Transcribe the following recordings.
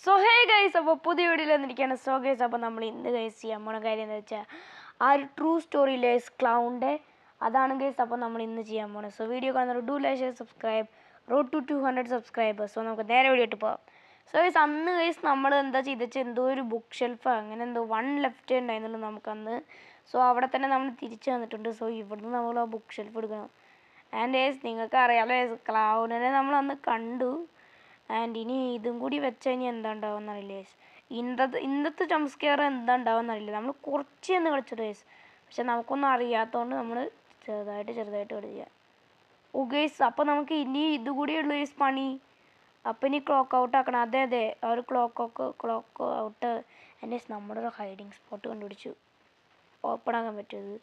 So hey guys, അപ്പോൾ പുതിയ വീഡിയോയിൽ വന്നിരിക്കുകയാണ്. സോ ഗൈസ്, അപ്പോൾ നമ്മൾ ഇന്ന് ഗൈസ് ചെയ്യാൻ പോണ കാര്യം എന്താ വെച്ചാൽ ആ ഒരു ട്രൂ സ്റ്റോറി ലേസ് ക്ലൗണിൻ്റെ അതാണ് ഗൈസ്. അപ്പോൾ നമ്മൾ ഇന്ന് ചെയ്യാൻ പോണത്. സോ വീഡിയോ കാണുന്നത് do like share subscribe road to 200 subscribers. So നമുക്ക് നേരെ വീഡിയോ ഇട്ട് പോകാം. സോ ഗൈസ്, അന്ന് ഗൈസ് നമ്മൾ എന്താ ചെയ്തെച്ചാൽ എന്തോ ഒരു ബുക്ക് ഷെൽഫ് അങ്ങനെ എന്തോ 1 ലെഫ്റ്റ് ഉണ്ടായിരുന്നുള്ളൂ നമുക്കന്ന്. സോ അവിടെ തന്നെ നമ്മൾ തിരിച്ചു വന്നിട്ടുണ്ട്. സോ ഇവിടുന്ന് നമ്മൾ ആ ബുക്ക് ഷെൽഫ് എടുക്കണം. ആൻഡ് ഗൈസ്, നിങ്ങൾക്ക് അറിയാമല്ലോ ഗൈസ്, ക്ലൗണിനെ നമ്മൾ അന്ന് കണ്ടു. ആൻഡ് ഇനി ഇതും കൂടി വെച്ച് കഴിഞ്ഞാൽ എന്താ ഉണ്ടാവുമെന്നറിയില്ല ഗൈസ്. ഇന്നത്തെ ജംപ് സ്കെയർ എന്താ ഉണ്ടാവുമെന്നറിയില്ല. നമ്മൾ കുറച്ച് ഒന്ന് കളിച്ചിട്ട് ഗൈസ്, പക്ഷെ നമുക്കൊന്നും അറിയാത്തതുകൊണ്ട് നമ്മൾ ചെറുതായിട്ട് കളിക്കുക. ഓ ഗൈസ്, അപ്പോൾ നമുക്ക് ഇനി ഇതുകൂടി ഉള്ളു ഗൈസ് പണി. അപ്പം ഇനി ക്ലോക്ക് ഔട്ട് ആക്കണം. അതെ ആ ഒരു ക്ലോക്ക് ഔട്ട്. എൻ്റെ നമ്മുടെ ഒരു ഹൈഡിങ് സ്പോട്ട് കണ്ടുപിടിച്ചു. ഓപ്പൺ ആക്കാൻ പറ്റുമത്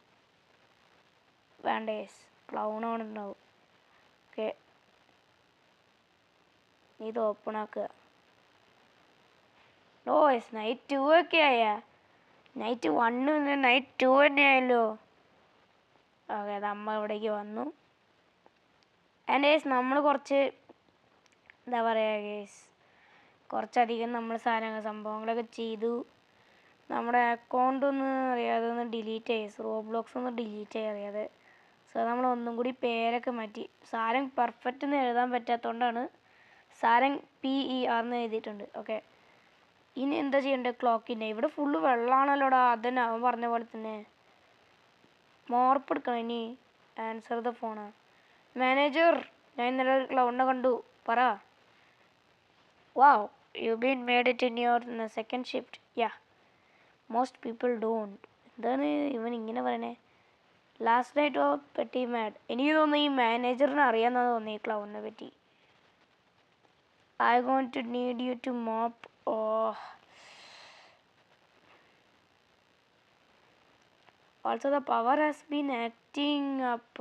വേണ്ട ഗൈസ്, ക്ലൗൺ അവിടെ ഉണ്ടാവും. ഓക്കെ, ഇത് ഓപ്പൺ ആക്കുക. ഓ യെസ്, നൈറ്റ് 2 ഒക്കെ ആയാ. നൈറ്റ് 1 നൈറ്റ് 2 തന്നെ ആയല്ലോ. ഓക്കെ, നമ്മൾ ഇവിടേക്ക് വന്നു. ആൻഡ് ഗേസ്, നമ്മൾ കുറച്ച് എന്താ പറയുക ഗേസ്, കുറച്ചധികം നമ്മൾ സംഭവങ്ങളൊക്കെ ചെയ്തു. നമ്മുടെ അക്കൗണ്ട് ഒന്ന് അറിയാതെ ഒന്ന് ഡിലീറ്റ് ചെയ്തു. റോബ്ലോക്സ് ഒന്ന് ഡിലീറ്റ് ചെയ്യാൻ അറിയാതെ. സോ നമ്മൾ ഒന്നും കൂടി പേരൊക്കെ മാറ്റി. സാരം പെർഫെക്റ്റ് എന്ന് എഴുതാൻ പറ്റാത്തതുകൊണ്ടാണ് സാരംഗ് PER എന്ന് എഴുതിയിട്ടുണ്ട്. ഓക്കെ, ഇനി എന്താ ചെയ്യേണ്ടത്? ക്ലോക്കിൻ്റെ ഇവിടെ ഫുള്ള് വെള്ളമാണല്ലോടാ. അതന്നെ അവൻ പറഞ്ഞ പോലെ തന്നെ. മോർപ്പ് എടുക്കണം ഇനി. Answer the phone. മാനേജർ, ഞാൻ ഇന്നലെ ക്ലൗഡിനെ കണ്ടു, പറ. Wow, you been made it in your second shift. Yeah, most people don't. എന്താണ് ഇവൻ ഇങ്ങനെ പറയണേ? ലാസ്റ്റ് നൈറ്റ് ഓ പെട്ടി മാഡ്. എനിക്ക് തോന്നുന്നു ഈ മാനേജറിനെ അറിയാമെന്നാണ് തോന്നുന്നത് ഈ ക്ലൗഡിനെ പറ്റി. I going to need you to mop. Oh. Also the power has been acting up.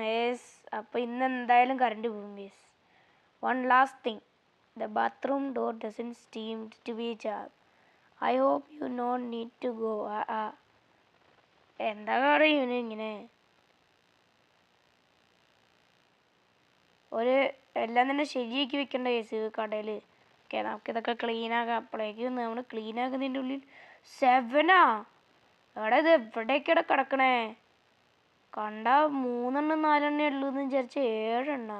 Yes. അപ്പോൾ ഇന്ന് എന്തായാലും കറണ്ട് പോകും guys. One last thing. The bathroom door doesn't seem to be charged. I hope you don't need to go. എന്താ പറയുന്നു ഇങ്ങനെ? ഒരു എല്ലാം തന്നെ ശരിയാക്കി വെക്കേണ്ട കേസ് കടയിൽ. ഓക്കെ, നമുക്കിതൊക്കെ ക്ലീനാക്കാം. അപ്പോഴേക്കും നമ്മൾ ക്ലീനാക്കുന്നതിൻ്റെ ഉള്ളിൽ 7 എവിടെ ഇത് എവിടേക്കിടെ കിടക്കണേ? കണ്ട 3 4 ഉള്ളൂ എന്ന് വിചാരിച്ച് 7.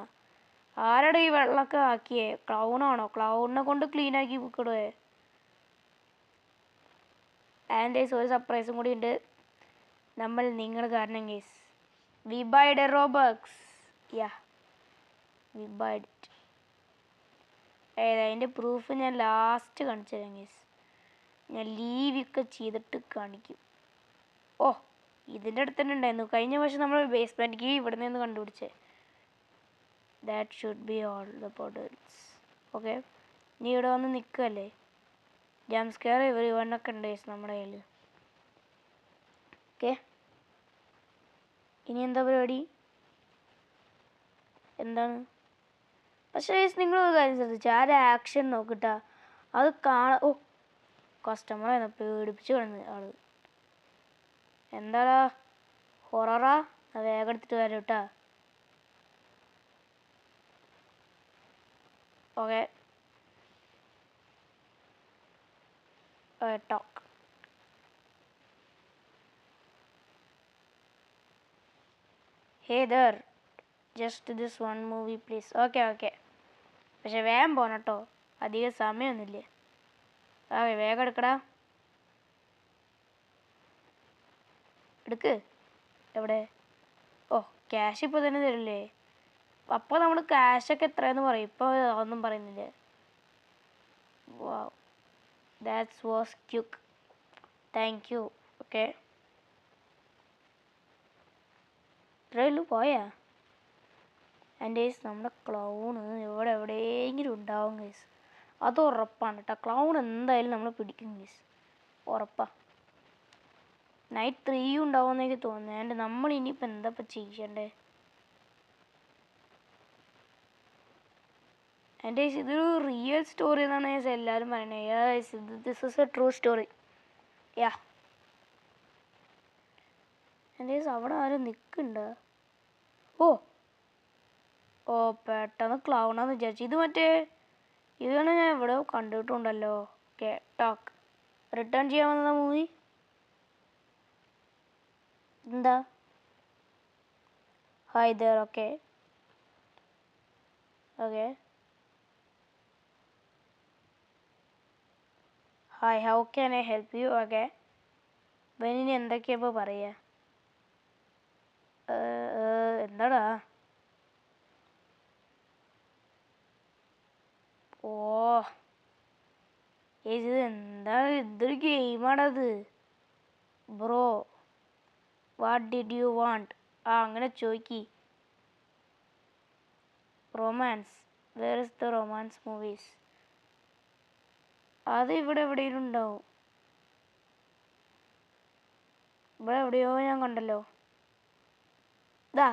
ആരുടെ ഈ വെള്ളമൊക്കെ ആക്കിയേ? ക്ലൗണാണോ? ക്ലൗണിനെ കൊണ്ട് ക്ലീനാക്കി വിൽക്കണേ. ആൻഡ് ഗൈസ്, ഒരു സർപ്രൈസും കൂടി ഉണ്ട്. നമ്മൾ നിങ്ങൾ കാരണം guys, we buyed Robux. Yeah, we buyed it. അതിൻ്റെ പ്രൂഫ് ഞാൻ ലാസ്റ്റ് കാണിച്ചു തരാം ഗൈസ്. ഞാൻ ലീവൊക്കെ ചെയ്തിട്ട് കാണിക്കും. ഓ, ഇതിൻ്റെ അടുത്ത് തന്നെ ഉണ്ടായിരുന്നു. കഴിഞ്ഞ വർഷം നമ്മൾ ബേസ്മെൻറ്റ് കീ ഇവിടെ നിന്ന് കണ്ടുപിടിച്ചേ. That should be all the portals. Okay, നീ ഇവിടെ വന്ന് നിൽക്കുകയല്ലേ? ജംപ് സ്കെയർ ഇവണ്ണൊക്കെ ഉണ്ട് ഗൈസ് നമ്മുടെ കയ്യിൽ. ഓക്കെ, ഇനി എന്താ പരിപാടി? എന്താണ്? പക്ഷേ നിങ്ങളൊരു കാര്യം ശ്രദ്ധിച്ചു, ആ ഒരു ആക്ഷൻ നോക്കിട്ടാ അത് ഓ, കസ്റ്റമറായിരുന്നു, പേടിപ്പിച്ച് കിടന്ന് ആള്. എന്താടാ, ഹൊററാ? വേഗം എടുത്തിട്ട് വരാം കേട്ടാ. Okay, talk. Hey there, just this 1 movie please. Okay, പക്ഷെ വേഗം പോകണം കേട്ടോ, അധികം സമയമൊന്നുമില്ല. വേഗം എടുക്കടാ, എടുക്ക്. എവിടെ? ഓ, ക്യാഷ് ഇപ്പോൾ തന്നെ തരില്ലേ? അപ്പോൾ നമ്മൾ ക്യാഷൊക്കെ എത്രയെന്ന് പറയും, ഇപ്പോൾ ഒന്നും പറയുന്നില്ല. Wow, that's was quick, thank you. Okay, ഇത്രയുള്ളൂ, പോയാ? ആൻഡ് ഗൈസ്, നമ്മുടെ ക്ലൗണ് എവിടെയെങ്കിലും ഉണ്ടാവും ഗൈസ്, അത് ഉറപ്പാണ് കേട്ടോ. ക്ലൗൺ എന്തായാലും നമ്മൾ പിടിക്കും ഗൈസ്, ഉറപ്പാ. നൈറ്റ് 3 ഉണ്ടാവുമെന്ന് എനിക്ക് തോന്നുന്നത്. ആൻഡ് നമ്മൾ ഇനിയിപ്പോൾ എന്താ ഇപ്പം ചെയ്യണ്ടേ? ആൻഡ് ഗൈസ്, ഇതൊരു റിയൽ സ്റ്റോറി എന്നാണ് ഗൈസ് എല്ലാവരും പറയണത്. This is A true story. Yeah. And guys, അവിടെ ആരും നിൽക്കുന്നുണ്ടോ? ഓ, പെട്ടെന്ന് ക്ലൗണാന്ന് വിചാരിച്ചു. ഇത് മറ്റേ ഇതാണ് ഞാൻ ഇവിടെ കണ്ടിട്ടുണ്ടല്ലോ. ഓക്കെ ടോക്ക് റിട്ടേൺ ചെയ്യാൻ വന്ന മൂവി എന്താ? Hi there. Okay okay hi how can I help you? Okay ഇവനിനി എന്തൊക്കെയാ ഇപ്പോൾ പറയുക? എന്താടാ? ഓ ഇത് എന്താ? ഇതൊരു ഗെയിമാണത് bro. What did you want? അങ്ങനെ ചോദിക്കി. Romance, where is the romance movies? അത് ഇവിടെ എവിടെയും ഉണ്ടാവും. ഇവിടെ എവിടെയോ ഞാൻ കണ്ടല്ലോ. ഇതാ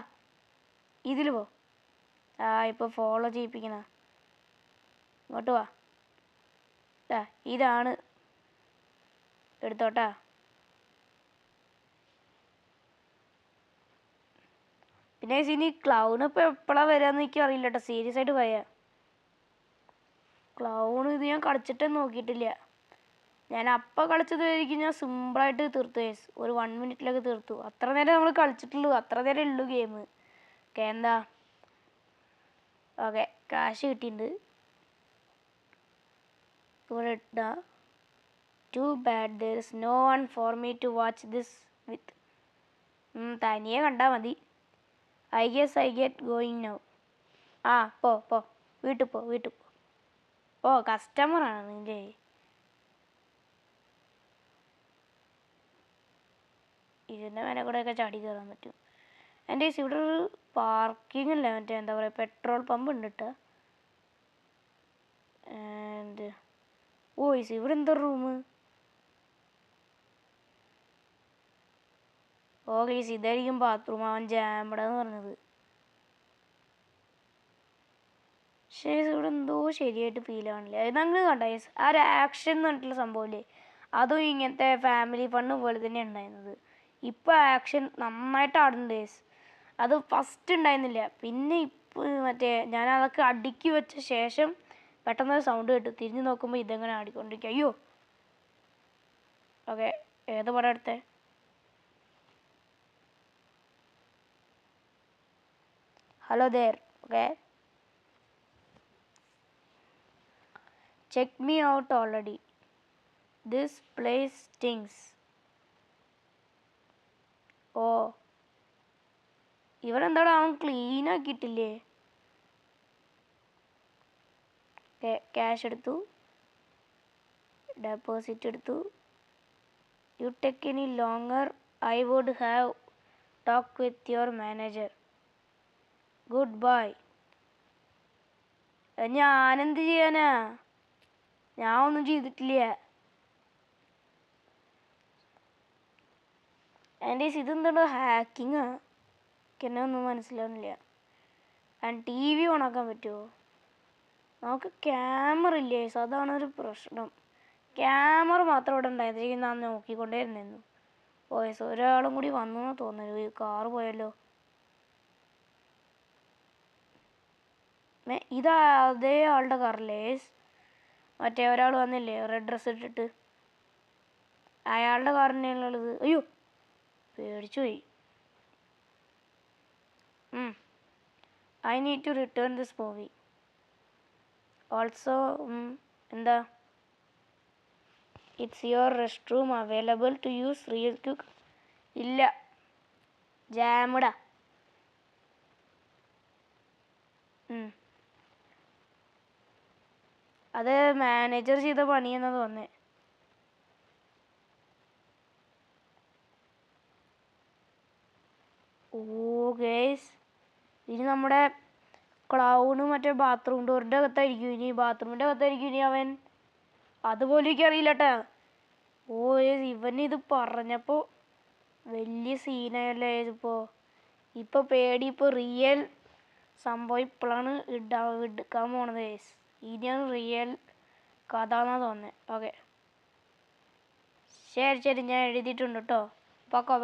ഇതിൽ പോ. ഇപ്പോൾ ഫോളോ ചെയ്യിപ്പിക്കണ. ഇങ്ങോട്ട് വാ. ഇതാണ് എടുത്തോട്ടാ. പിന്നെ ഇനി ക്ലൗൺ ഇപ്പോൾ എപ്പോഴാണ് വരാമെന്ന് എനിക്ക് അറിയില്ല കേട്ടോ. സീരിയസ് ആയിട്ട് പറയാം. ക്ലൗൺ ഇത് ഞാൻ കളിച്ചിട്ടേ നോക്കിയിട്ടില്ല. ഞാൻ അപ്പം കളിച്ചതായിരിക്കും ഞാൻ സിമ്പിളായിട്ട് തീർത്തു. ഒരു 1 മിനിറ്റിലൊക്കെ തീർത്തു. അത്ര നേരം നമ്മൾ കളിച്ചിട്ടുള്ളൂ. അത്ര നേരം ഉള്ളൂ ഗെയിം. ഓക്കെ എന്താ? ഓക്കെ കാശ് കിട്ടിയിട്ടുണ്ട്. ഇവിടെ ഇട്ടാ. Too bad there is no one for me to watch this with. തനിയെ കണ്ടാൽ മതി. I guess I get going now. പോ വീട്ടിൽ പോ. കസ്റ്റമറാണ് നിൻ്റെ. ഇതിൻ്റെ മേലെ കൂടെയൊക്കെ ചാടി കയറാൻ പറ്റും. എൻ്റെ ഇവിടെ ഒരു പാർക്കിംഗ് അല്ല, മറ്റേ എന്താ പറയുക, പെട്രോൾ പമ്പ് ഉണ്ട് കേട്ടോ. ഇവിടെ എന്താ റൂം? ഗൈസ് ഇതായിരിക്കും ബാത്റൂം. അവൻ ജാമ്പടെന്ന് പറഞ്ഞത്. പക്ഷേ ഇവിടെ എന്തോ ശരിയായിട്ട് ഫീൽ ആവണില്ല. ഇതങ്ങനെ കണ്ട ആ ഒരു ആക്ഷൻ എന്ന് പറഞ്ഞിട്ടുള്ള സംഭവമില്ലേ, അതും ഇങ്ങനത്തെ ഫാമിലി ഫണ്ണ് പോലെ തന്നെ ഉണ്ടായിരുന്നത്. ഇപ്പോൾ ആക്ഷൻ നന്നായിട്ട് ആടുന്നുണ്ട്. അത് ഫസ്റ്റ് ഉണ്ടായിരുന്നില്ല. പിന്നെ ഇപ്പോൾ മറ്റേ ഞാൻ അതൊക്കെ അടുക്കി വെച്ച ശേഷം പെട്ടെന്നൊരു സൗണ്ട് കേട്ടു. തിരിഞ്ഞ് നോക്കുമ്പോൾ ഇതെങ്ങനെ ആടിക്കൊണ്ടിരിക്കുക. അയ്യോ. ഓക്കെ ഏത് പടം എടുത്തേ? Hello there. Okay check me out already. This place stinks. ഇവരെന്താടാ അവൻ ക്ലീൻ ആക്കിയിട്ടില്ലേ? ക്യാഷ് എടുത്തു, ഡെപ്പോസിറ്റ് എടുത്തു. You take any longer I would have talk with your manager. Good bye. ഞാനെന്ത് ചെയ്യാനാ? ഞാൻ ഒന്നും ചെയ്തിട്ടില്ല. എൻ്റെ ഇതെന്താണോ ഹാക്കിങ്ങാ? എന്നെ ഒന്നും മനസ്സിലാവുന്നില്ല. ടി വി ഓണാക്കാൻ പറ്റുമോ? നമുക്ക് ക്യാമറ ഇല്ലേ? അതാണ് ഒരു പ്രശ്നം. ക്യാമറ മാത്രം ഇവിടെ ഉണ്ടായിരുന്നെങ്കിൽ ഞാൻ നോക്കിക്കൊണ്ടേയിരുന്നു. ഒരാളും കൂടി വന്നു എന്ന് തോന്നുന്നു. കാറ് പോയല്ലോ. ഇതാ അതേ ആളുടെ കാറല്ലേ? മറ്റേ ഒരാൾ വന്നില്ലേ റെഡ് ഡ്രസ്സ് ഇട്ടിട്ട്? അയാളുടെ കാർ തന്നെയാണുള്ളത്. അയ്യോ പേടിച്ചു പോയി. I need to return this movie also. എന്താ? It's your restroom available to use real quick. ഇല്ല, ജാമിടാ. അത് മാനേജർ ചെയ്ത പണിയെന്നാ തോന്നേ. ഗേസ് ഇനി നമ്മുടെ ക്ലൗണ് മറ്റേ ബാത്റൂം ഡോറിൻ്റെ അകത്തായിരിക്കും. ബാത്റൂമിൻ്റെ അകത്തായിരിക്കും ഇനി അവൻ. അതുപോലെ എനിക്ക് അറിയില്ല കേട്ടാ. ഇവനിത് പറഞ്ഞപ്പോൾ വലിയ സീനായല്ലേ ഇപ്പോൾ പേടി. ഇപ്പോൾ റിയൽ സംഭവം ഇപ്പോഴാണ് എടുക്കാൻ പോണത്. ഇനിയാണ് റിയൽ കഥ എന്നാ തോന്നുന്നത്. ഓക്കെ ശരി ഞാൻ എഴുതിയിട്ടുണ്ട് കേട്ടോ. പൊക്കോ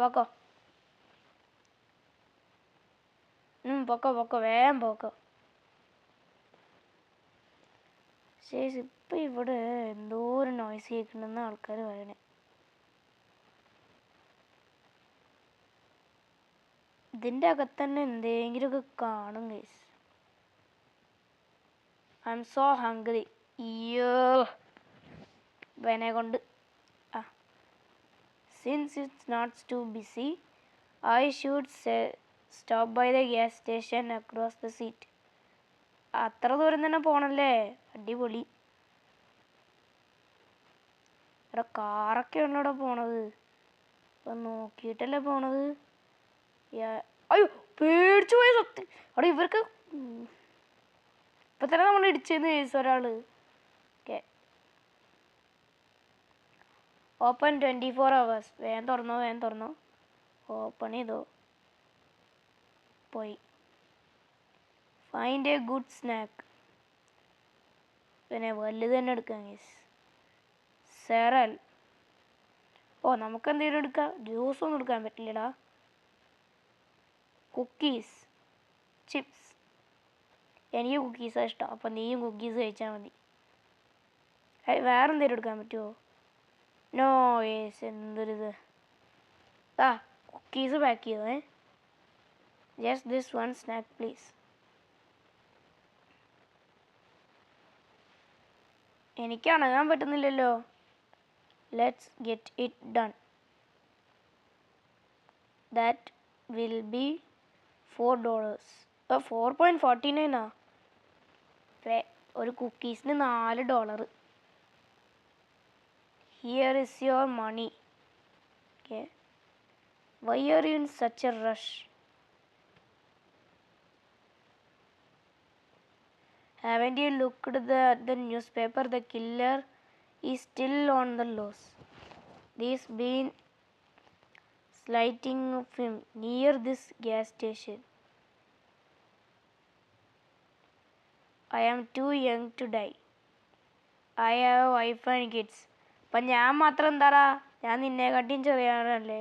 വേഗം പോക്കോ. ശേഷ് ഇപ്പം ഇവിടെ എന്തോ ഒരു നോയ്സ് കേൾക്കണമെന്ന് ആൾക്കാർ പറയണേ. ഇതിൻ്റെ അകത്ത് തന്നെ എന്തെങ്കിലുമൊക്കെ കാണും guys. I M so hungry. അയ്യോ വേനെ കൊണ്ട്. Since it's not too busy, I should stop by the gas station across the seat. അത്ര ദൂരം തന്നെ പോണല്ലേ, അടിപൊളി. ഇവിടെ കാറൊക്കെ ഉണ്ടോ ഇവിടെ പോണത്? ഇപ്പം നോക്കിയിട്ടല്ലേ പോണത്. അയ്യോ പേടിച്ചു പോയി സത്യം. അവിടെ ഇവർക്ക് ഇപ്പം തന്നെ നമ്മൾ ഇടിച്ചെന്ന് ചോദിച്ചു ഒരാൾ. Okay open 24 hours. വേഗം തുറന്നോ. ഓപ്പൺ ചെയ്തോ. പോയി. Find A good snack. പിന്നെ വലുത് തന്നെ എടുക്കാം ഗൈസ്. സെറൽ. നമുക്ക് എന്തെങ്കിലും എടുക്കാം. ജ്യൂസൊന്നും എടുക്കാൻ പറ്റില്ലടാ. Cookies, chips. എനിക്ക് കുക്കീസാണ് ഇഷ്ടം. അപ്പം നീയും കുക്കീസ് കഴിച്ചാൽ മതി. വേറെ എന്തെങ്കിലും എടുക്കാൻ പറ്റുമോ? No yes. എന്തൊരിത്. കുക്കീസ് പാക്ക് ചെയ്തോ. Just this one snack please. എനിക്ക് അണങ്ങാൻ പറ്റുന്നില്ലല്ലോ. Let's get it done. That will be $4. 4.49 ഒരു കുക്കീസിന് $4. Here is your money. Okay. Why are you in such a rush? Haven't you looked at the newspaper? The killer is still on the loose. There's been sighting of him near this gas station. I am too young to die. I have a wife and kids. അപ്പം ഞാൻ മാത്രം എന്താടാ? ഞാൻ നിന്നെക്കാട്ടിയും ചെറിയാണല്ലേ.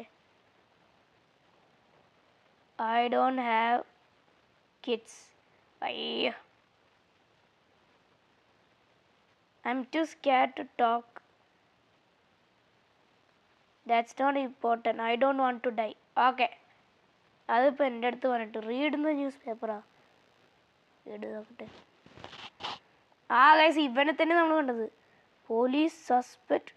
I don't have kids. അയ്യോ I'm too scared to talk. That's not important. I don't want to die. Okay. അതിപ്പോൾ എൻ്റെ അടുത്ത് പറഞ്ഞിട്ട് റീഡ് ന്യൂസ് പേപ്പറാ. റീഡ് നോക്കട്ടെ. ഗൈസ് ഇവനെ തന്നെ നമ്മൾ കണ്ടത്. Police suspect.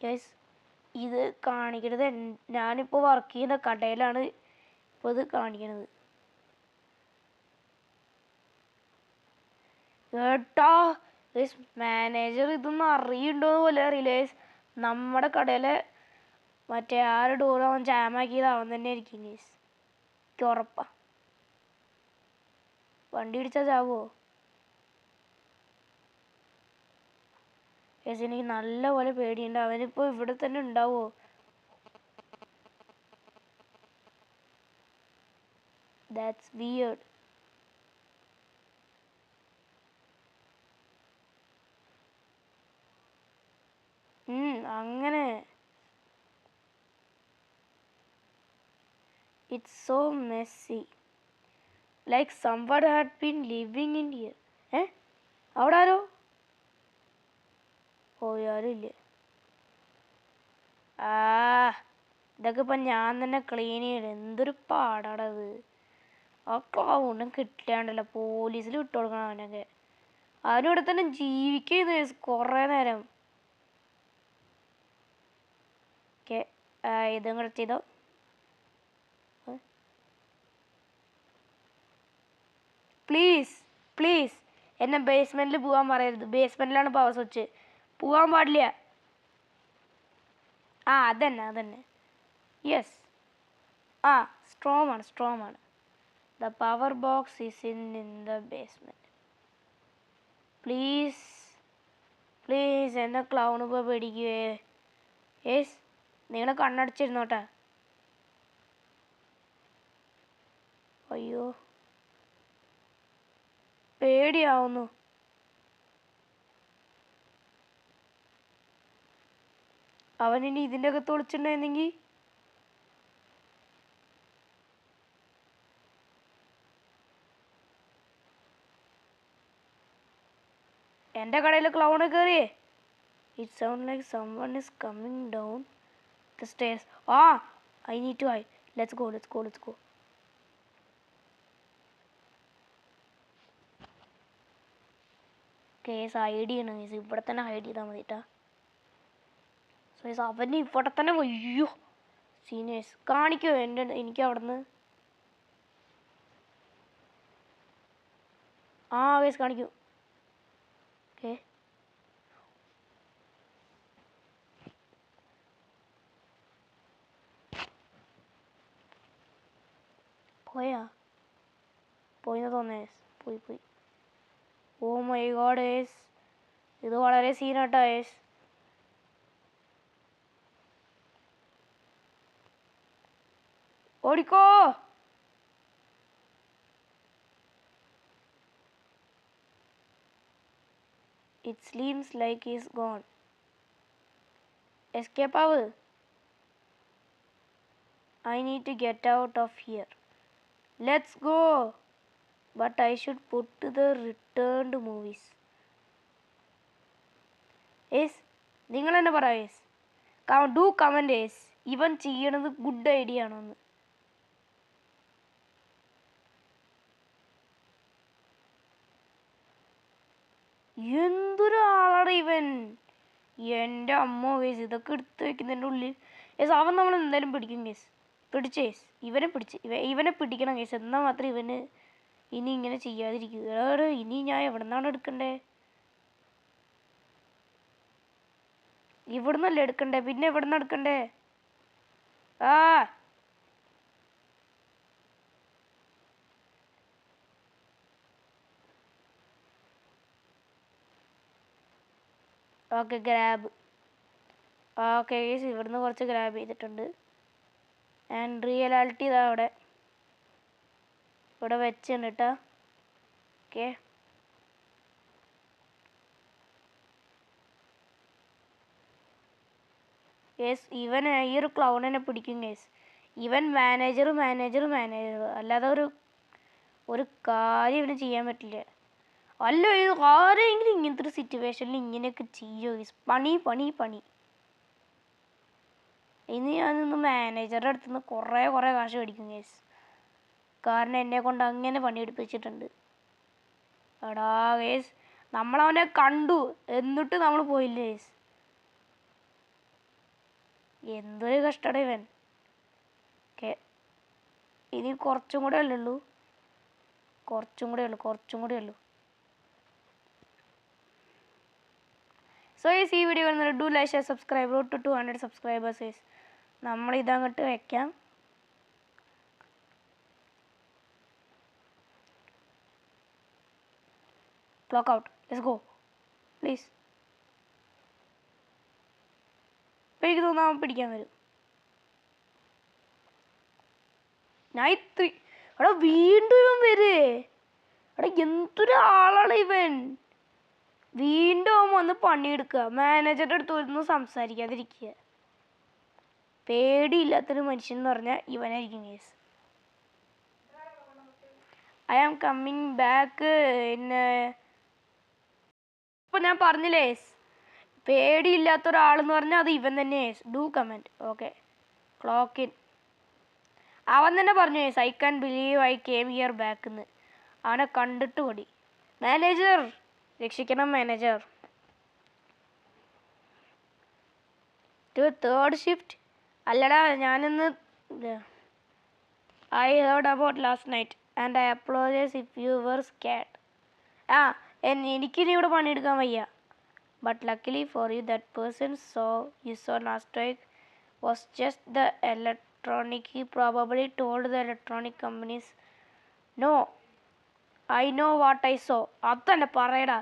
ഗൈസ് ഇത് കാണിക്കണത് ഞാനിപ്പോൾ വർക്ക് ചെയ്യുന്ന കടയിലാണ് ഇപ്പോൾ ഇത് കാണിക്കണത്. കേട്ടോ ഗൈസ് മാനേജർ ഇതൊന്നും അറിയണ്ടോ പോലെ അറിയില്ല. നമ്മുടെ കടയിലെ മറ്റേ ഡോർ അവൻ ജാമാക്കിയത് അവൻ തന്നെ ആയിരിക്കും ഗൈസ്. എനിക്ക് ഉറപ്പാ. വണ്ടി ഇടിച്ചാൽ ചാവോ? ഗൈസ് എനിക്ക് നല്ല പോലെ പേടിയുണ്ട്. അവനിപ്പോൾ ഇവിടെ തന്നെ ഉണ്ടാവോ? That's weird. അങ്ങനെ. It's so messy. Like someone had been living in here. അവിടെ ആരോ? ആരുമില്ലേ. ഇതൊക്കെ ഇപ്പം ഞാൻ തന്നെ ക്ലീൻ ചെയ്യണം. എന്തൊരു പാടാടത്. ആ ക്ലൗണും കിട്ടാണ്ടല്ലോ. പോലീസിൽ വിട്ടു കൊടുക്കണം അവനൊക്കെ. അവനിവിടെ തന്നെ ജീവിക്കുന്നത് കുറേ നേരം. ഓക്കെ ഇതും കൂടെ ചെയ്തോ. പ്ലീസ് എന്നെ ബേസ്മെൻറ്റിൽ പോകാൻ പറയരുത്. ബേസ്മെൻറ്റിലാണ് പവർ സ്വിച്ച്. പോകാൻ പാടില്ല. അതന്നെ യെസ്. സ്ട്രോങ് ആണ്. The power box is in the basement. Please എന്നെ ക്ലൗൺ ഇപ്പോൾ പേടിക്കുവേ. യെസ് നിങ്ങൾ കണ്ണടച്ചിരുന്നോട്ടെ. അയ്യോ പേടിയാവുന്നു. അവനിനി ഇതിൻ്റെ അകത്ത് ഒളിച്ചിട്ടുണ്ടായിരുന്നെങ്കിൽ എൻ്റെ കടയിൽ ക്ലൗണ് കയറിയേ. It sound like someone is coming down the stairs. I need to hide. Let's go. Case idea ആണ് കേസ്. ഇവിടെ തന്നെ ഹൈഡ് ചെയ്താൽ മതി കേട്ടാ. സോ കേസ് അവന് ഇവിടെ തന്നെ വയ്യോ സീനിയേഴ്സ് കാണിക്കുമോ എനിക്ക് അവിടുന്ന്? കേസ് കാണിക്കൂ. ഓക്കെ പോയിന്ന് തോന്നേ. പോയി. ഓ മൈ ഗോഡ് ഏസ്, ഇത് വളരെ സീനാട്ടോ ഏസ്. ഓടിക്കോ. It seems like he's gone. Escape ആവ്. I need to get out of here. Let's go. But I should put the returned movies. Yes, നിങ്ങൾ തന്നെ പറ yes. Do comment yes. ഇവൻ ചെയ്യണത് good idea ആണോന്ന്. എന്തൊരാളാണ് ഇവൻ. എൻ്റെ അമ്മ കേസ് ഇതൊക്കെ എടുത്ത് വെക്കുന്നതിൻ്റെ ഉള്ളിൽ കേസ് അവൻ നമ്മൾ എന്തായാലും പിടിക്കും കേസ്. പിടിച്ച് കേസ് ഇവനെ പിടിക്കണം കേസ്. എന്നാൽ മാത്രമേ ഇവന് ഇനി ഇങ്ങനെ ചെയ്യാതിരിക്കുക. ഇനി ഞാൻ എവിടെ നിന്നാണ് എടുക്കണ്ടേ? ഇവിടുന്നല്ലേ എടുക്കണ്ടേ, പിന്നെ എവിടെ നിന്ന് എടുക്കണ്ടേ? Okay grab. ഓക്കെ കേസ് ഇവിടുന്ന് കുറച്ച് ഗ്രാബ് ചെയ്തിട്ടുണ്ട്. ആൻഡ് റിയലാലിറ്റി ഇതാ ഇവിടെ വെച്ചുണ്ട് കേട്ടോ. ഓക്കെ കേസ് ഇവൻ ഈ ഒരു ക്ലൗണിനെ പിടിക്കും കേസ്. ഇവൻ മാനേജർ അല്ലാതെ ഒരു കാര്യം ഇവന് ചെയ്യാൻ പറ്റില്ല. അല്ല ഇത് ആരെങ്കിലും ഇങ്ങനത്തെ ഒരു സിറ്റുവേഷനിൽ ഇങ്ങനെയൊക്കെ ചെയ്യുമോ കേസ്? പണി. ഇനി ഞാനൊന്ന് മാനേജറുടെ അടുത്ത് നിന്ന് കുറേ കാശ് മേടിക്കും കേസ്. കാരണം എന്നെ കൊണ്ട് അങ്ങനെ പണിയെടുപ്പിച്ചിട്ടുണ്ട്. എടാ കേസ് നമ്മളവനെ കണ്ടു എന്നിട്ട് നമ്മൾ പോയില്ലേ കേസ്. എന്തൊരു കഷ്ടട ഇവൻ. ഓക്കെ ഇനി കുറച്ചും കൂടെ ഉള്ളൂ. സോ ഗൈസ് ഈ വീഡിയോ കാണുന്നത് do like share subscribe. Road to 200 subscribers guys. നമ്മളിതങ്ങോട്ട് വെക്കാം. Clock out. Let's go please. ഇപ്പം എനിക്ക് തോന്നുന്നു അവൻ പിടിക്കാൻ വരും. എടാ വീണ്ടും ഇവൻ വരേ. എടാ എന്തൊരാളാണ് ഇവൻ. വീണ്ടും അവൻ വന്ന് പണിയെടുക്കുക. മാനേജറുടെ അടുത്ത് ഒന്നും സംസാരിക്കാതിരിക്കുക. പേടിയില്ലാത്തൊരു മനുഷ്യൻ എന്ന് പറഞ്ഞാൽ ഇവനായിരിക്കും case. I am coming back. ഇപ്പം ഞാൻ പറഞ്ഞില്ലേ പേടിയില്ലാത്ത ഒരാളെന്ന് പറഞ്ഞാൽ അത് ഇവൻ തന്നെ. Do comment. Okay clock in. അവൻ തന്നെ പറഞ്ഞു I can believe I came here back എന്ന്. അവനെ കണ്ടിട്ട് കൂടി. മാനേജർ രക്ഷിക്കണം മാനേജർ. ടു തേർഡ് ഷിഫ്റ്റ് അല്ലടാ ഞാനിന്ന് I heard about last night and I apologise if you were scared. എനിക്കിനി ഇവിടെ പണിയെടുക്കാൻ വയ്യ. But luckily for you that person you saw last week was just the electronic. He probably told the electronic companies. No, I know what I saw. അതന്നെ പറയടാ.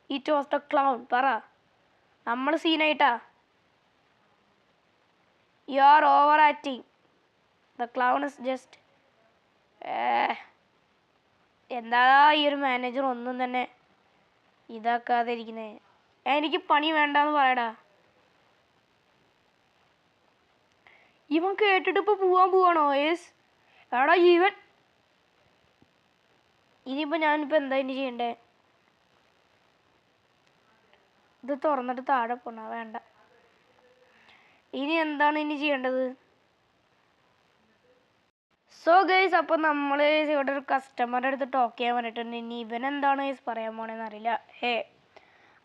It was the clown. പറ. നമ്മൾ സീനായിട്ടാ. You are overacting. The clown is just എന്താ ഈ ഒരു manager ഒന്നും തന്നെ ഇതാക്കാതെ ഇരിക്കുന്നേ. എനിക്ക് പണി വേണ്ടെന്ന് പറയടാ. ഇവൻ കേട്ടിട്ട് ഇപ്പോൾ പോവാൻ പോവാണോ യേസ്? എടാ ഇവൻ ഇനിയിപ്പോൾ ഞാനിപ്പോൾ എന്താ ഇനി ചെയ്യണ്ടേ? ഇത് തുറന്നിട്ട് താഴെ പോണ വേണ്ട. ഇനി എന്താണ് ഇനി ചെയ്യേണ്ടത്? സോ ഗൈസ്, അപ്പോൾ നമ്മൾ ഇവിടെ ഒരു കസ്റ്റമറുടെ അടുത്ത് ടോക്ക് ചെയ്യാൻ പറഞ്ഞിട്ടുണ്ട്. ഇനി ഇവൻ എന്താണ് ഗൈസ് പറയാൻ പോണേന്ന് അറിയില്ല. Hey,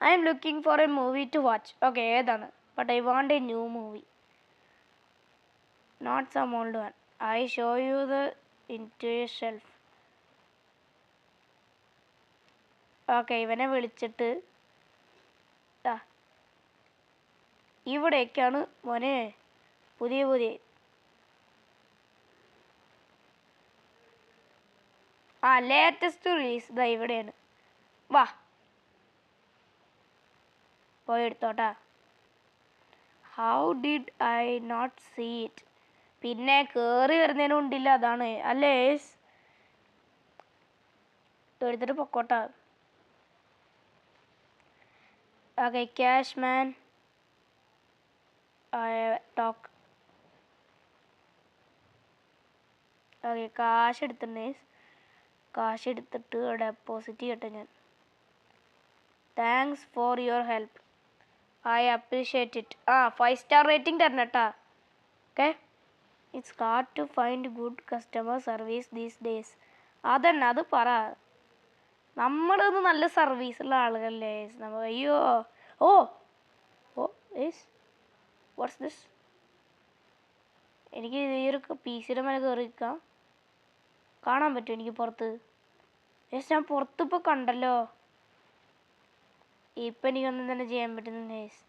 I'm looking for a movie to watch. Okay, ഏതാണ്? But I want a new movie, not some old one. I show you the into a shelf. Okay, ഇവനെ വിളിച്ചിട്ട് ഇവിടേക്കാണ് മോനെ പുതിയ ലേറ്റസ്റ്റ് റിലീസ് ഇതാ ഇവിടെയാണ്. വാ, പോയി എടുത്തോട്ടാ. How did I not see it? പിന്നെ കയറി വരുന്നതിനും ഉണ്ടില്ല, അതാണ് അല്ലേ? എടുത്തിട്ട് പൊക്കോട്ടാ. Okay, cash man talk. Okay, കാശ് എടുത്തിട്ടുണ്ട്. കാശ് എടുത്തിട്ട് ഡെപ്പോസിറ്റ് ചെയ്യട്ടെ ഞാൻ. Thanks for your help, I appreciate it. 5 star rating തരണം കേട്ടാ. Okay, it's hard to find good customer service these days. അതന്നെ, അത് പറ. നമ്മളൊന്ന് നല്ല സർവീസുള്ള ആളുകളല്ലേ. അയ്യോ, oh oh yes, what's this? എനിക്ക് ഈ ഒരു പീസിയുടെ മേലെ കയറി നിൽക്കാം. കാണാൻ പറ്റുമോ എനിക്ക് പുറത്ത്? യേസ്, ഞാൻ പുറത്തിപ്പോൾ കണ്ടല്ലോ. ഇപ്പം എനിക്കൊന്നും തന്നെ ചെയ്യാൻ പറ്റുന്നില്ല യേസ്.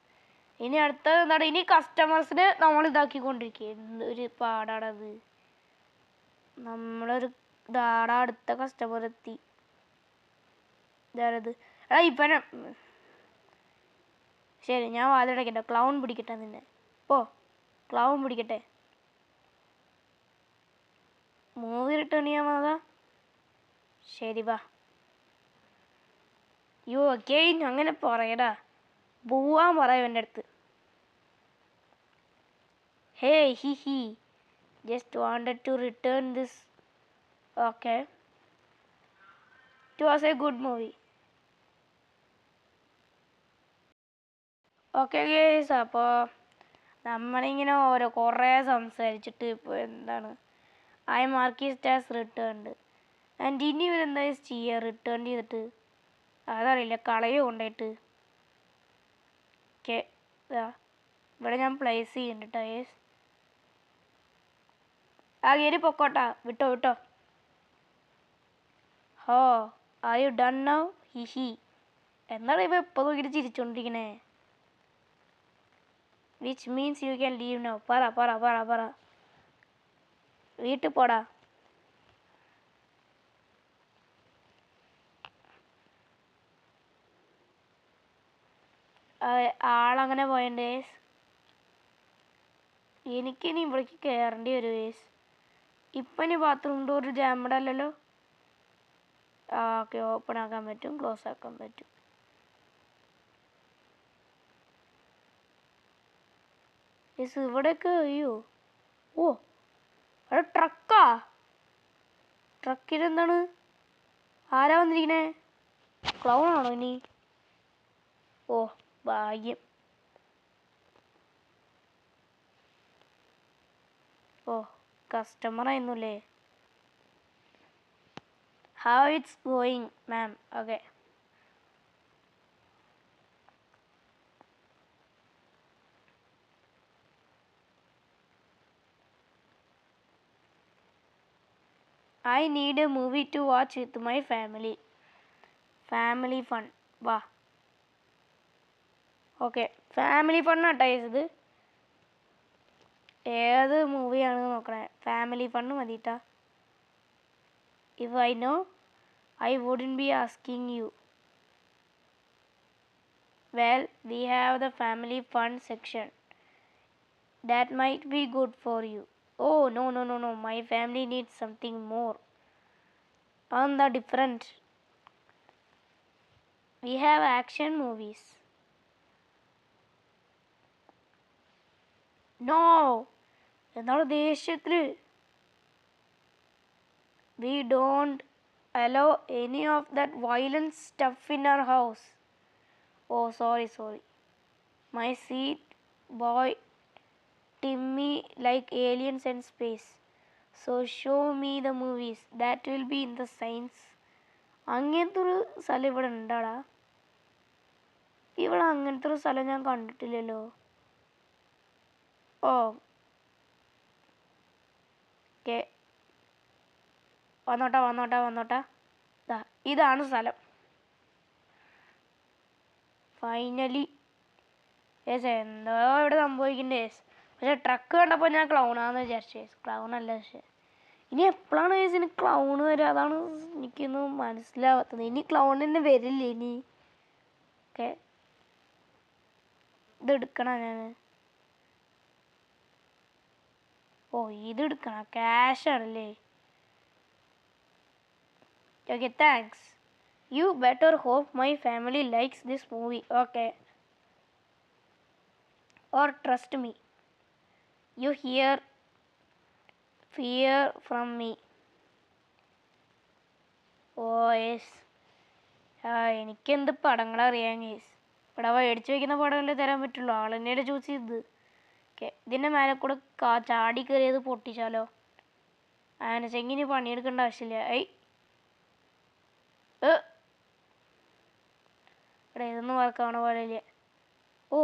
ഇനി അടുത്തത് എന്താണ്? ഇനി കസ്റ്റമേഴ്സിന് നമ്മൾ ഇതാക്കിക്കൊണ്ടിരിക്കുക. എന്തൊരു പാടാണത്. നമ്മളൊരു അടുത്ത കസ്റ്റമർ എത്തി. ഇതാരത്? എടാ ഇപ്പനെ. ശരി, ഞാൻ വാതിലടക്കട്ടെ. ക്ലൗൺ പിടിക്കട്ടെ നിന്നെ. ക്ലൗൺ പിടിക്കട്ടെ. മൂവി റിട്ടേൺ ചെയ്യാൻ വന്നതാ. ശരി, വാ. യോ അഗെയിൻ അങ്ങനെ പറയടാ. പോവാൻ പറയാം എൻ്റെ അടുത്ത്. Hey he just wanted to return this. Okay, it was a good movie. Okay guys, അപ്പോൾ നമ്മളിങ്ങനെ കുറേ സംസാരിച്ചിട്ട് ഇപ്പോൾ എന്താണ് I mark stars returned. And ഇനി ഇവരെന്താ ചെയ്യുക റിട്ടേൺ ചെയ്തിട്ട്? അതറിയില്ല, കളയോ കൊണ്ടായിട്ട്. ഓക്കെ, ഇവിടെ ഞാൻ പ്ലേസ് ചെയ്യുന്നുണ്ട് കേട്ടോ യേസ്. കയറി പൊക്കോട്ടാ. വിട്ടോ. ഹോ, ആർ യു ഡൺ നൗ? ഹി എന്താണ് ഇവ എപ്പോൾ നോക്കിയിട്ട് ചിരിച്ചോണ്ടിരിക്കണേ? Which means you can leave now. പറ. വീട്ടിൽ പോടാ. ആളങ്ങനെ പോയണ്ട് യേസ്. എനിക്കിനി ഇവിടേക്ക് കയറേണ്ടി വരും യേസ്. ഇപ്പം ഇനി ബാത്റൂം ഡോർ ജാമഡ് അല്ലല്ലോ. ഓക്കെ, ഓപ്പൺ ആക്കാൻ പറ്റും, ക്ലോസ് ആക്കാൻ പറ്റും. യെസ്, ഇവിടെയൊക്കെ അയ്യോ. ഓ, അവിടെ ട്രക്കാ. ട്രക്കിലെന്താണ്? ആരാ വന്നിരിക്കണേ? ക്ലൗൺ ആണോ ഇനി? ഓ, ഭാഗ്യം. ഓ, കസ്റ്റമർ ആയിരുന്നു അല്ലേ? How it's going ma'am? Okay, I need a movie to watch with my family. Family fun. വാ. ഓക്കെ, ഫാമിലി ഫണ്ണാട്ടോ ഇത്. ഏത് മൂവിയാണ് നോക്കണേ? ഫാമിലി ഫണ്ണ് മതിട്ടാ. If I know I wouldn't be asking you. Well, we have the family fun section. That might be good for you. Oh, no. My family needs something more. On the different. We have action movies. No. എന്താണ് ദേഷ്യത്തിൽ? We don't allow any of that violent stuff in our house. Oh, sorry. My seat boy Timmy like aliens and space. So show me the movies. That will be in the science. അങ്ങനത്തെ ഒരു സ്ഥലം ഇവിടെ ഉണ്ടാടാ? ഇവിടെ അങ്ങനത്തെ ഒരു സ്ഥലം ഞാൻ കണ്ടിട്ടില്ലല്ലോ. ഓ ഓക്കെ, വന്നോട്ടാ. ഇതാണ് സ്ഥലം. ഫൈനലി എന്തോ ഇവിടെ സംഭവിക്കണ്ടേ. പക്ഷെ ട്രക്ക് കണ്ടപ്പോൾ ഞാൻ ക്ലൗണാന്ന് വിചാരിച്ചേ. ക്ലൗൺ അല്ല. പക്ഷേ ഇനി എപ്പോഴാണ് ഇതിന് ക്ലൗൺ വരിക? അതാണ് എനിക്കൊന്നും മനസ്സിലാവാത്തത്. ഇനി ക്ലൗൺ തന്നെ വരില്ലേ ഇനി? ഓക്കെ, ഇതെടുക്കണം ഞാൻ. ഓ, ഇതെടുക്കണം. ക്യാഷാണല്ലേ? Okay, thanks. You better hope my family likes this movie. Okay. Or trust me. You hear fear from me. Oh yes. എനിക്കെന്ത് പടങ്ങളറിയാം ഗൈസ്. ഇവിടെ മേടിച്ച് വയ്ക്കുന്ന പടമല്ലേ തരാൻ പറ്റുള്ളൂ. ആൾ തന്നെയല്ലേ ചൂസ് ചെയ്തത്. ഓക്കെ, ഇതിൻ്റെ മേലെ കൂടെ ചാടി കയറിയത് പൊട്ടിച്ചാലോ? ആനച്ചെങ്കിന് പണിയെടുക്കേണ്ട ആവശ്യമില്ല. ഇവിടെ ഇതൊന്നും വർക്കാവണ പോലെയില്ല. ഓ,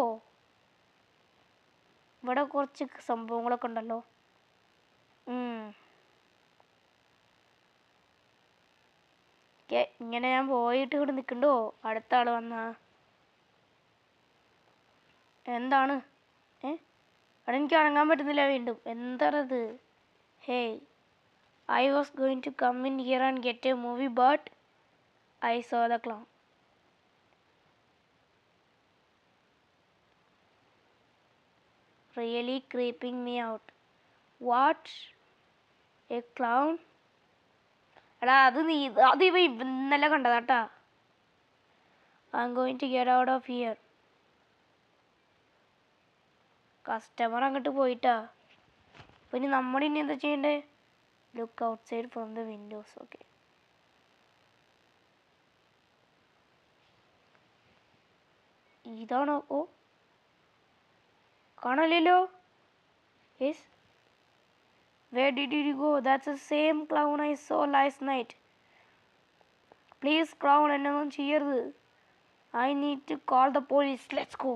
ഇവിടെ കുറച്ച് സംഭവങ്ങളൊക്കെ ഉണ്ടല്ലോ. ഓക്കെ, ഇങ്ങനെ ഞാൻ പോയിട്ട് ഇവിടെ നിൽക്കണ്ടോ? അടുത്ത ആൾ വന്നാ എന്താണ്? അവിടെ എനിക്ക് അടങ്ങാൻ പറ്റുന്നില്ല. വീണ്ടും എന്താണത്? Hey, I was going to come in here and get a movie, but I saw the clown. Really creeping me out. What? A clown? എടാ, അത് ഇന്നലെ കണ്ടതാട്ടാ. I'm going to get out of here. Customer അങ്ങോട്ട് പോയിട്ടാ. അപ്പം ഇനി നമ്മളിനി എന്താ ചെയ്യണ്ടേ? Look outside from the windows. Okay, ഇതാണോ? ഓ, കാണാനില്ലല്ലോ. Yes, where did you go? That's the same clown I saw last night. Please clown, എന്നൊന്നും ചെയ്യരുത്. I need to call the police. Let's go.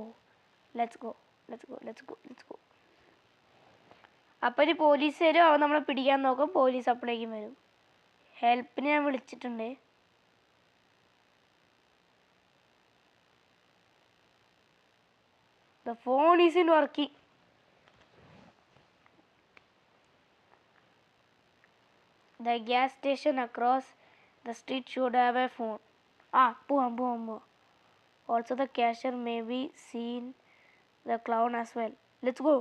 അപ്പം ഇനി പോലീസ് വരും. അവൻ നമ്മളെ പിടിക്കാൻ നോക്കും. പോലീസ് അപ്പോഴേക്കും വരും. ഹെൽപ്പിന് ഞാൻ വിളിച്ചിട്ടുണ്ട്. The phone isn't working. The gas station across the street should have a phone. പോവാം. Also the cashier may be seen the clown as well. Let's go.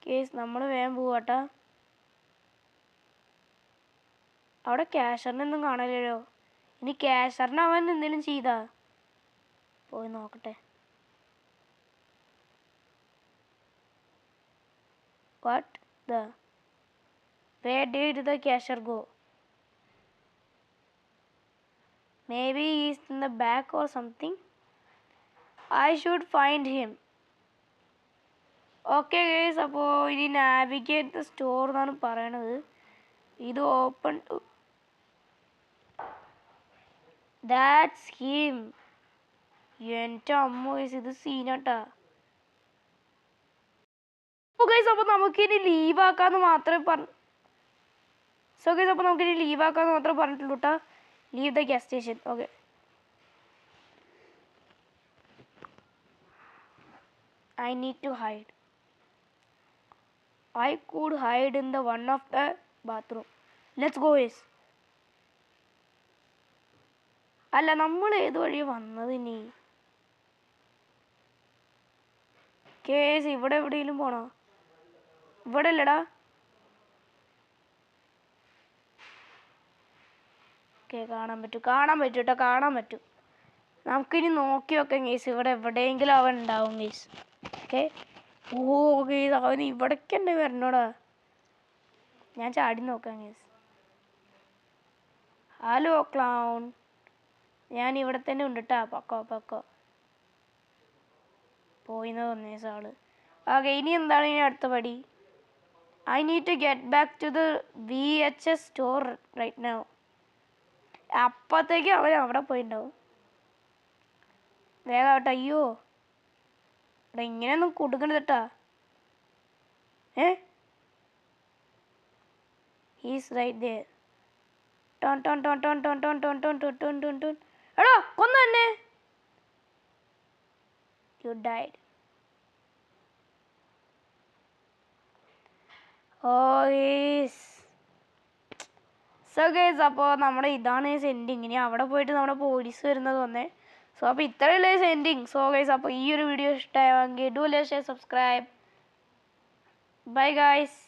Case നമ്മൾ വേഗം പോവാട്ടാ. അവിടെ ക്യാഷറിനൊന്നും കാണാനില്ലല്ലോ. ഇനി ക്യാഷറിന് അവൻ എന്തെങ്കിലും ചെയ്താ? പോയി നോക്കട്ടെ. What the? Where did the cashier go? Maybe he's in the back or something. I should find him. Okay guys, അപ്പോൾ ഇനി നാവിഗേറ്റ് ദ സ്റ്റോർ എന്നാണ് പറയണത്. ഇത് ഓപ്പൺ. That's him. എൻ്റെ അമ്മ ഗൈസ്, ഇത് സീനാട്ടാ. ഗൈസ്, അപ്പോൾ നമുക്കിനി ലീവാക്കാന്ന് മാത്രമേ പറഞ്ഞിട്ടുള്ളൂ കേട്ടോ. Leave the gas station. Okay, I need to hide. I could hide in the one of the bathroom. Let's go guys. അല്ല, നമ്മൾ ഏത് വഴി വന്നത് ഇനി? കേസ് ഇവിടെ എവിടെയെങ്കിലും പോണോ? ഇവിടെ അല്ലടാ. ഓക്കെ, കാണാൻ പറ്റും കേട്ടോ. നമുക്കിനി നോക്കി വെക്കാം ഗേസ്, ഇവിടെ എവിടെയെങ്കിലും അവൻ ഉണ്ടാവും ഗേസ്. ഓക്കെ. ഓ ഗേസ്, അവൻ ഇവിടേക്ക് തന്നെ വരണോടാ. ഞാൻ ചാടി നോക്കാം ഗേസ്. ഹലോ ക്ലൗൺ, ഞാൻ ഇവിടെ തന്നെ ഉണ്ട് കേട്ടോ. പക്കോ പോയിന്ന് തോന്നിയ ആള്. ഓക്കെ, ഇനി എന്താണ് ഇനി അടുത്ത പടി? I need to get back to the VHS store right now. അപ്പത്തേക്ക് അവൻ അവിടെ പോയിണ്ടാവും. വേഗം ആവട്ടെ. അയ്യോ, ഇവിടെ ഇങ്ങനെയൊന്നും കൊടുക്കണത് കേട്ടാ. He's right there. എടാ കൊന്നു തന്നെ. You died. Oh yes. So guys, അപ്പോൾ നമ്മുടെ ഇതാണ് സെൻഡിങ്. ഇനി അവിടെ പോയിട്ട് നമ്മുടെ പോലീസ് വരുന്നത് വന്നേ. സോ അപ്പോൾ ഇത്രയല്ലേ സെൻഡിങ്. സോ ഗൈസ്, അപ്പോൾ ഈ ഒരു വീഡിയോ ഇഷ്ടമായെങ്കിൽ do like, share, subscribe. Bye guys.